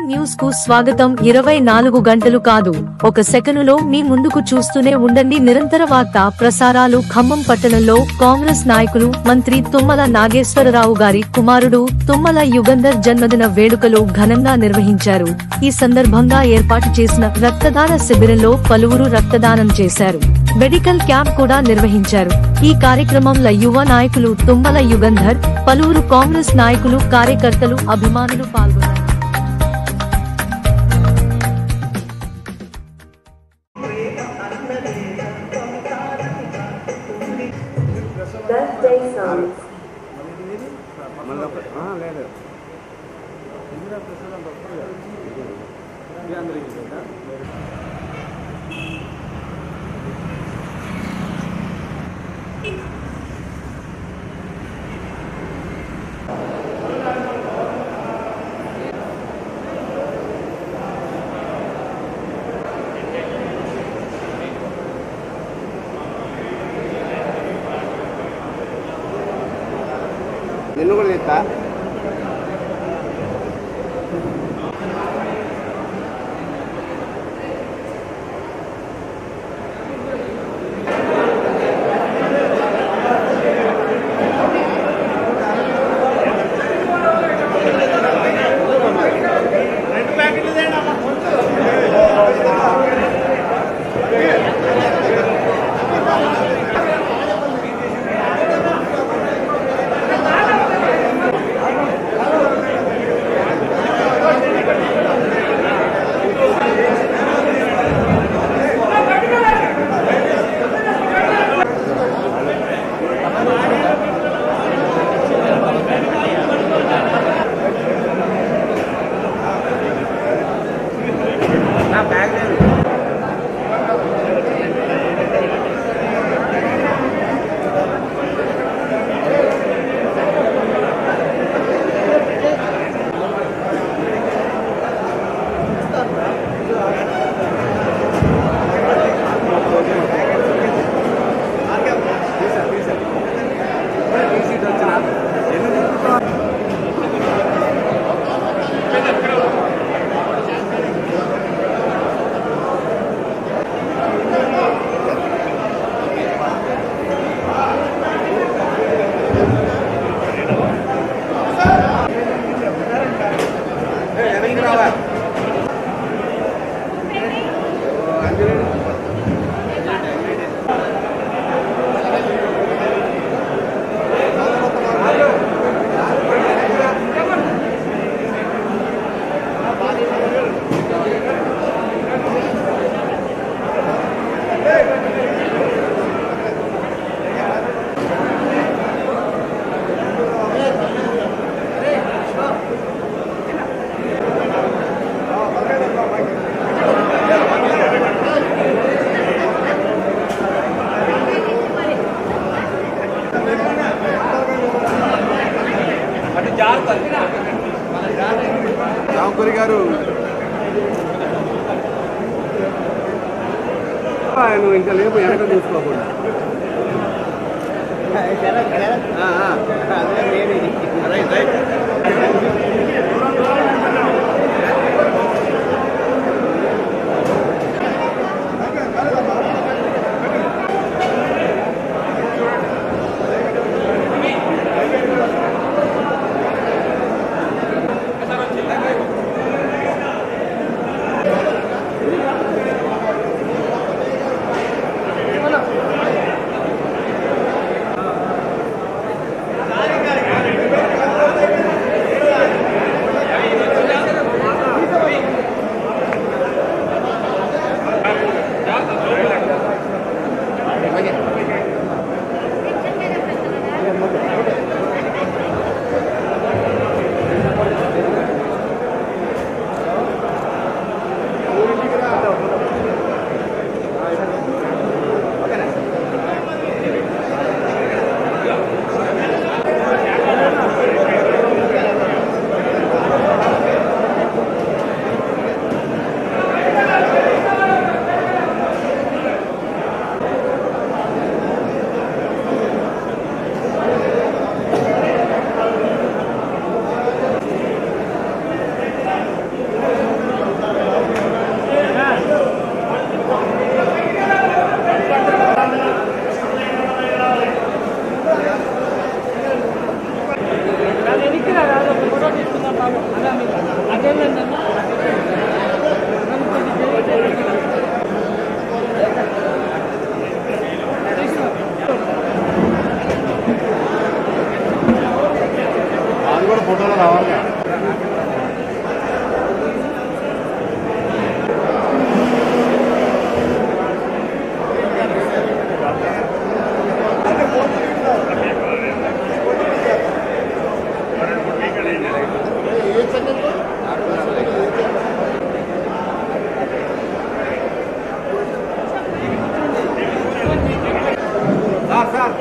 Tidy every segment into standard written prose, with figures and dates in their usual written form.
News కు స్వాగతం. 24 గంటలు కాదు, ఒక సెకనులో మీ ముందుకు చూస్తూనే ఉండండి. నిరంతర వార్తా ప్రసారాలు. ఖమ్మం పట్టణంలో కాంగ్రెస్ నాయకులు మంత్రి తుమ్మల నాగేశ్వరరావు గారి కుమారుడు తుమ్మల యుగంధర్ జన్మదిన వేడుకలు ఘనంగా నిర్వహించారు. ఈ సందర్భంగా ఏర్పాటు చేసిన రక్తదాన శిబిరంలో పలువురు రక్తదానం చేశారు. మెడికల్ క్యాంప్ కూడా నిర్వహించారు. ఈ కార్యక్రమంలో యువ నాయకులు తుమ్మల యుగంధర్, పలువురు కాంగ్రెస్ నాయకులు, కార్యకర్తలు, అభిమానులు పాల్గొన్నారు. నిన్ను కూడా తెస్తా. రామపురి గారు నువ్వు ఇంకా లేవు, వెనక చూసుకోకుండా సార్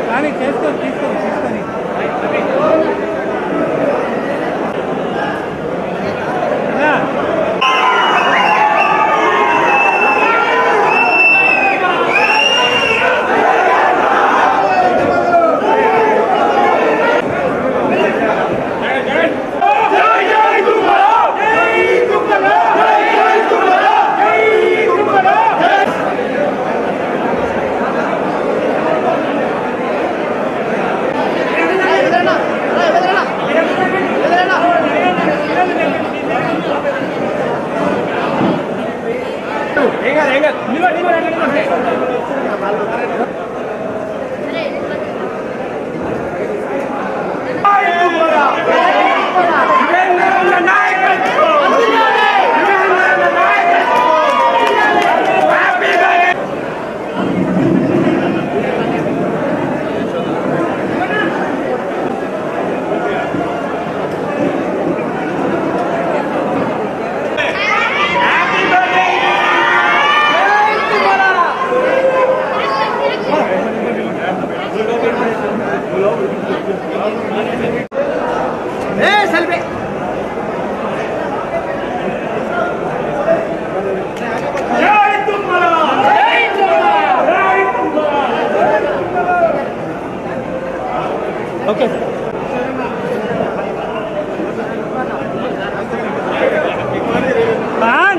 కానీ తీసుకొని ఓకే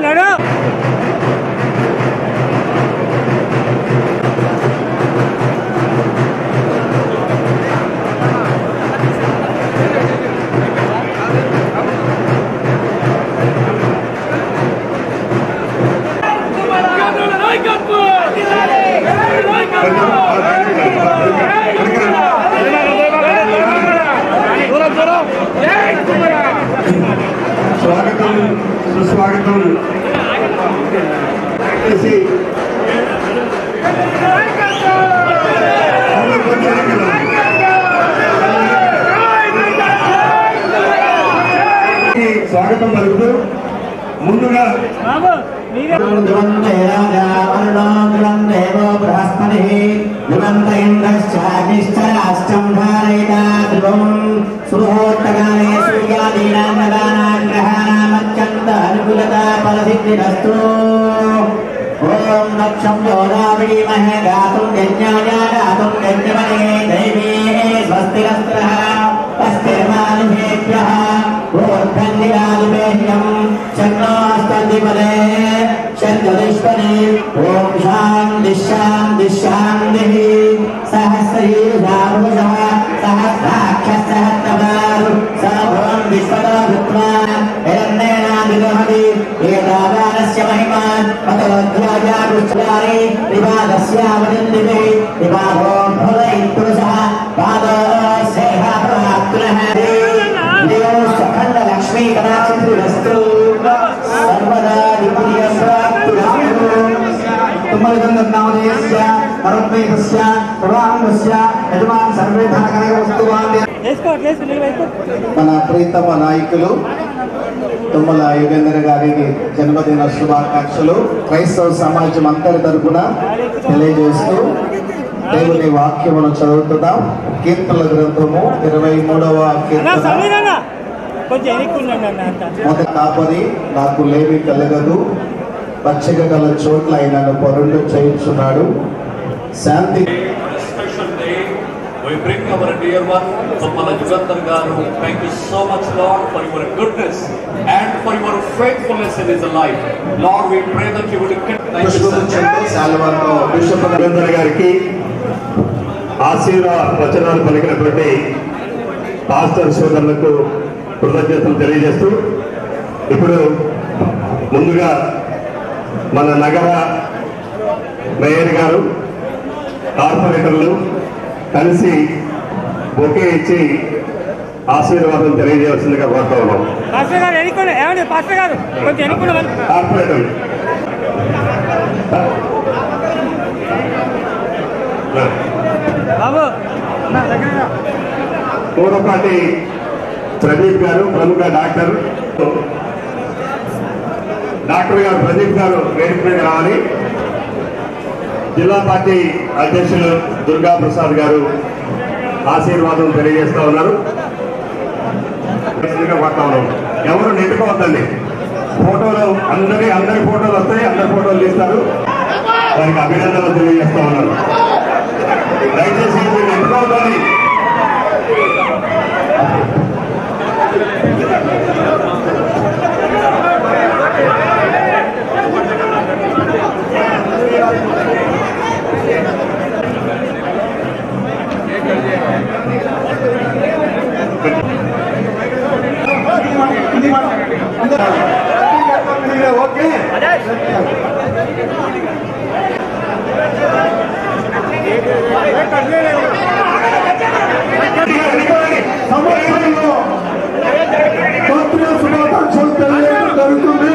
నడు స్వాగతం సుస్వాగతం స్వాగతం పలుకుతూ ముందుగా ఓం దక్షం యోధావీమహే గాతుం యజ్ఞాయ గాతుం యజ్ఞమనే దైవీ స్వస్తిరస్త్రః స్వస్తిర్మానుషేభ్యః ఓర్ధన్నిరాదిమేహ్యం చక్రాస్తద్విపదే షడ్జలీశ్వరీ ఓం శాంతి శాంతి శాంతిః సహస్రీర్షా పురుషः సహస్రాక్షः సహస్రపాదు సర్వం విశ్వతో భూత్వా హిరణ్యేనాభిదోహతి ఏతావానస్య మహిమా మతోధ్యాయారుష్యారి వివాదస్యావదిందితే వివాదో భవైత్పురుషः పాదో సేహాప్రాప్తునః లక్ష్మీ కటాక్షిరస్తు సర్వదా విపుల్యం ప్రాప్తురస్తు తుమ్మలగంధనామదేయస్య పరమేశ్వరస్య ప్రవాహంస్య యజమాన్ సర్వే ధనకనక వస్తువాన్ మన ప్రీతమ నాయకులు తుమ్మల యుగేంద్ర గారికి జన్మదిన శుభాకాంక్షలు క్రైస్తవ సమాజం అందరి తరపున తెలియజేస్తూ దేవుని వాక్యమును చదువుతున్నాం. కీర్తనల గ్రంథము 23వ కీర్తన. మొదటి కాపరి నాకు లేమి కలగదు, పచ్చిక గల చోట్ల ఆయనను పరుండు చేయించున్నాడు. శాంతి We bring our dear one, Tummala Yugandhar Garu. Thank you so much, Lord, for your goodness and for your faithfulness in his life. Lord, we pray that you would bishop Yugandhar గారికి ఆశీర్వాద వచనాలు పలికినటువంటి పాస్టర్ సోదరులకు కృతజ్ఞతలు తెలియజేస్తూ ఇప్పుడు ముందుగా మన నగర మేయర్ గారు, కార్పొరేటర్లు కలిసి బొకే ఇచ్చి ఆశీర్వాదం తెలియజేయాల్సిందిగా కోరుతా ఉన్నాం. కార్పొరేటర్లు పూర్వపాటి ప్రదీప్ గారు, ప్రముఖ డాక్టర్, డాక్టర్ గారు ప్రదీప్ గారు వేదిక మీద రావాలి. జిల్లా పార్టీ అధ్యక్షులు దుర్గా ప్రసాద్ గారు ఆశీర్వాదం తెలియజేస్తా ఉన్నారు. ఎవరు నెట్టుకోవద్దండి. ఫోటోలు అందరి ఫోటోలు వస్తాయి, అందరి ఫోటోలు తీస్తారు. వారికి అభినందనలు తెలియజేస్తా ఉన్నారు. దయచేసి మీరు నెట్టుకోవద్దండి. ఓకే సంవత్సరంలో శుభాకాంక్షలు తెలియజేయడం జరుగుతుంది.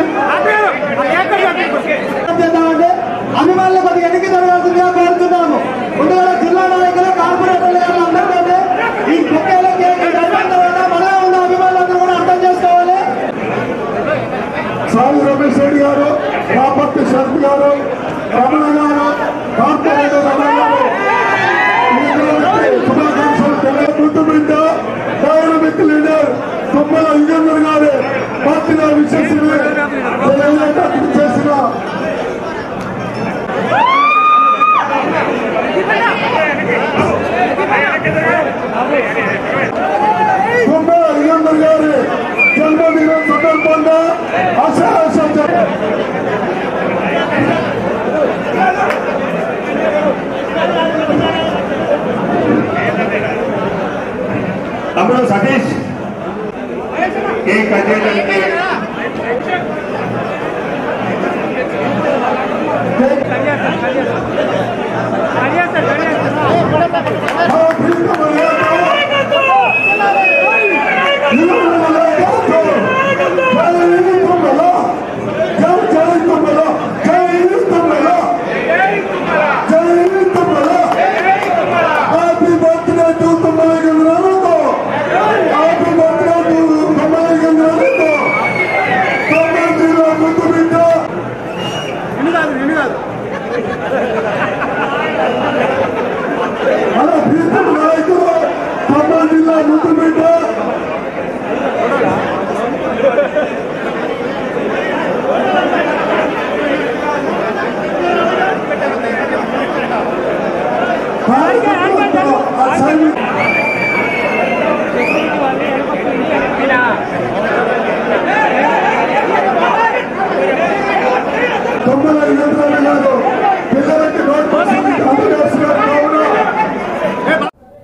అభిమానులు కొద్దిగా ఎన్నిక జరగాల్సిందిగా కోరుతున్నాము. ముందుగా జిల్లా నాయకులు, కార్పొరేటర్లు అందరికంటే ఈ కుక్కలకి మనమే ఉన్న అభిమానులందరూ కూడా అర్థం చేసుకోవాలి. సాయి రమేష్ రెడ్డి గారు, రాపర్తి శరత్ గారు, రమణ గారు, కార్పొరేటర్ రమణ గారు శుభాకాంక్షలు తెలియజేస్తుంట. డైనమిక్ లీడర్ తుమ్మల యుగేందర్ గారు పార్టీలో విశేష చేసిన తుమ్మల యుగేందర్ గారి జన్మదినం సందర్భంగా తమ్ముడు సతీష్ కేక్ కట్ చేయడానికి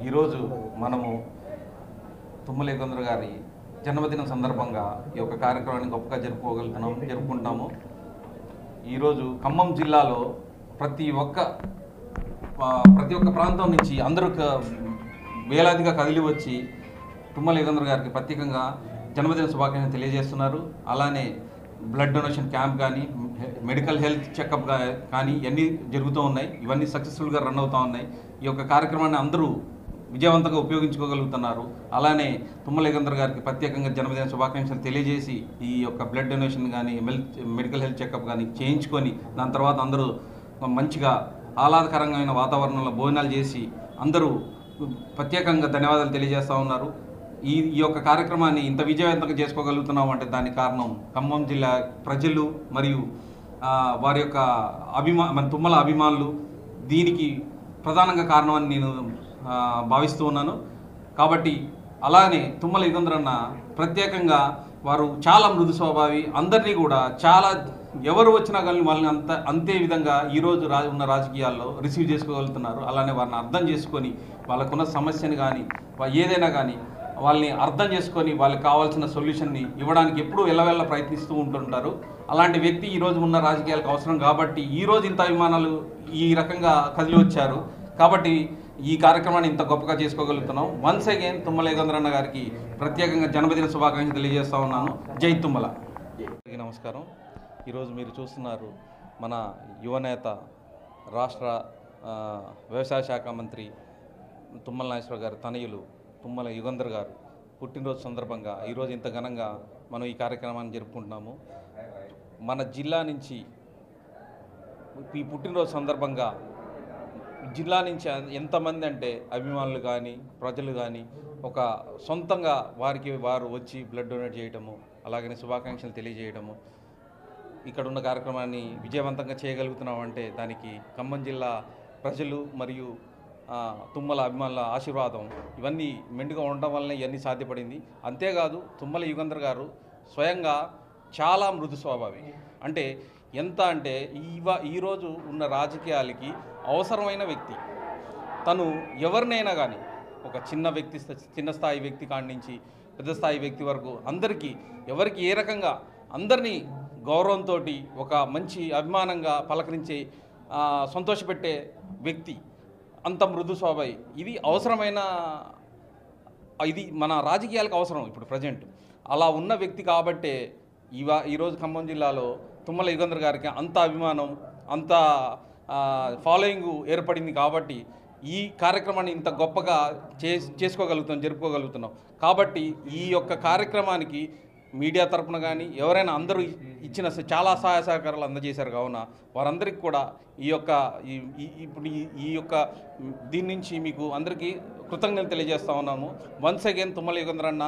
ఈరోజు మనము తుమ్మల యుగేందర్ గారి జన్మదినం సందర్భంగా ఈ యొక్క కార్యక్రమాన్ని గొప్పగా జరుపుకుంటాము. ఈరోజు ఖమ్మం జిల్లాలో ప్రతి ఒక్క ప్రాంతం నుంచి అందరూ వేలాదిగా కదిలి వచ్చి తుమ్మల యుగేందర్ గారికి ప్రత్యేకంగా జన్మదిన శుభాకాంక్షలు తెలియజేస్తున్నారు. అలానే బ్లడ్ డొనేషన్ క్యాంప్ కానీ, మెడికల్ హెల్త్ చెకప్ కానీ ఇవన్నీ జరుగుతూ ఉన్నాయి. ఇవన్నీ సక్సెస్ఫుల్గా రన్ అవుతూ ఉన్నాయి. ఈ యొక్క కార్యక్రమాన్ని అందరూ విజయవంతంగా ఉపయోగించుకోగలుగుతున్నారు. అలానే తుమ్మల యుగేందర్ గారికి ప్రత్యేకంగా జన్మదిన శుభాకాంక్షలు తెలియజేసి ఈ యొక్క బ్లడ్ డొనేషన్ కానీ, మెడికల్ హెల్త్ చెకప్ కానీ చేయించుకొని దాని తర్వాత అందరూ మంచిగా ఆహ్లాదకరమైన వాతావరణంలో భోజనాలు చేసి అందరూ ప్రత్యేకంగా ధన్యవాదాలు తెలియజేస్తూ ఉన్నారు. ఈ యొక్క కార్యక్రమాన్ని ఇంత విజయవంతంగా చేసుకోగలుగుతున్నాం అంటే దానికి కారణం ఖమ్మం జిల్లా ప్రజలు మరియు వారి యొక్క మన తుమ్మల అభిమానులు దీనికి ప్రధానంగా కారణం అని నేను భావిస్తూ ఉన్నాను. కాబట్టి అలానే తుమ్మల యుగేందర్ అన్న ప్రత్యేకంగా వారు చాలా మృదు స్వభావి, అందరినీ కూడా చాలా ఎవరు వచ్చినా కానీ వాళ్ళని అంతే విధంగా ఈరోజు ఉన్న రాజకీయాల్లో రిసీవ్ చేసుకోగలుగుతున్నారు. అలానే వారిని అర్థం చేసుకొని వాళ్ళకున్న సమస్యని కానీ ఏదైనా కానీ వాళ్ళని అర్థం చేసుకొని వాళ్ళకి కావాల్సిన సొల్యూషన్ని ఇవ్వడానికి ఎప్పుడూ ఎల్లవెల్ల ప్రయత్నిస్తూ ఉంటుంటారు. అలాంటి వ్యక్తి ఈరోజు ఉన్న రాజకీయాలకు అవసరం కాబట్టి ఈరోజు ఇంత అభిమానాలు ఈ రకంగా కదిలి వచ్చారు. కాబట్టి ఈ కార్యక్రమాన్ని ఇంత గొప్పగా చేసుకోగలుగుతున్నాం. వన్స్ అగైన్ తుమ్మల యుగేందర్ అన్న గారికి ప్రత్యేకంగా జన్మదిన శుభాకాంక్షలు తెలియజేస్తూ ఉన్నాను. జై తుమ్మల. నమస్కారం. ఈరోజు మీరు చూస్తున్నారు మన యువనేత రాష్ట్ర వ్యవసాయ శాఖ మంత్రి తుమ్మల నాగేశ్వర గారి తనయులు తుమ్మల యుగేందర్ గారు పుట్టినరోజు సందర్భంగా ఈరోజు ఇంత ఘనంగా మనం ఈ కార్యక్రమాన్ని జరుపుకుంటున్నాము. మన జిల్లా నుంచి ఈ పుట్టినరోజు సందర్భంగా జిల్లా నుంచి ఎంతమంది అంటే అభిమానులు కానీ ప్రజలు కానీ ఒక సొంతంగా వారు వచ్చి బ్లడ్ డొనేట్ చేయడము, అలాగనే శుభాకాంక్షలు తెలియజేయడము, ఇక్కడ ఉన్న కార్యక్రమాన్ని విజయవంతంగా చేయగలుగుతున్నామంటే దానికి ఖమ్మం జిల్లా ప్రజలు మరియు తుమ్మల అభిమానుల ఆశీర్వాదం ఇవన్నీ మెండుగా ఉండడం వల్లనే ఇవన్నీ సాధ్యపడింది. అంతేకాదు తుమ్మల యుగంధర్ గారు స్వయంగా చాలా మృదు స్వభావి. అంటే ఎంత అంటే ఈరోజు ఉన్న రాజకీయాలకి అవసరమైన వ్యక్తి. తను ఎవరినైనా కానీ ఒక చిన్న స్థాయి వ్యక్తి కాడి నుంచి పెద్ద స్థాయి వ్యక్తి వరకు అందరికీ ఎవరికి ఏ రకంగా అందరినీ గౌరవంతో ఒక మంచి అభిమానంగా పలకరించే సంతోషపెట్టే వ్యక్తి. అంత మృదు స్వభావి. ఇది అవసరమైన ఇది మన రాజకీయాలకు అవసరం ఇప్పుడు ప్రజెంట్. అలా ఉన్న వ్యక్తి కాబట్టే ఈరోజు ఖమ్మం జిల్లాలో తుమ్మల యుగంధర్ గారికి అంత అభిమానం అంత ఫాలోయింగ్ ఏర్పడింది. కాబట్టి ఈ కార్యక్రమాన్ని ఇంత గొప్పగా జరుపుకోగలుగుతున్నాం. కాబట్టి ఈ యొక్క కార్యక్రమానికి మీడియా తరపున కానీ ఎవరైనా అందరూ ఇచ్చిన చాలా సహాయ సహకారాలు అందజేశారు. కావున వారందరికీ కూడా ఈ యొక్క దీని నుంచి మీకు అందరికీ కృతజ్ఞతలు తెలియజేస్తా ఉన్నాము. వన్స్ అగైన్ తుమ్మల యుగంధర్ అన్న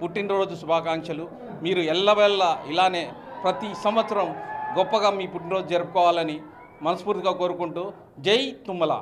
పుట్టినరోజు శుభాకాంక్షలు. మీరు ఎల్లవెల్లా ఇలానే ప్రతి సంవత్సరం గొప్పగా మీ పుట్టినరోజు జరుపుకోవాలని మనస్ఫూర్తిగా కోరుకుంటూ జై తుమ్మల.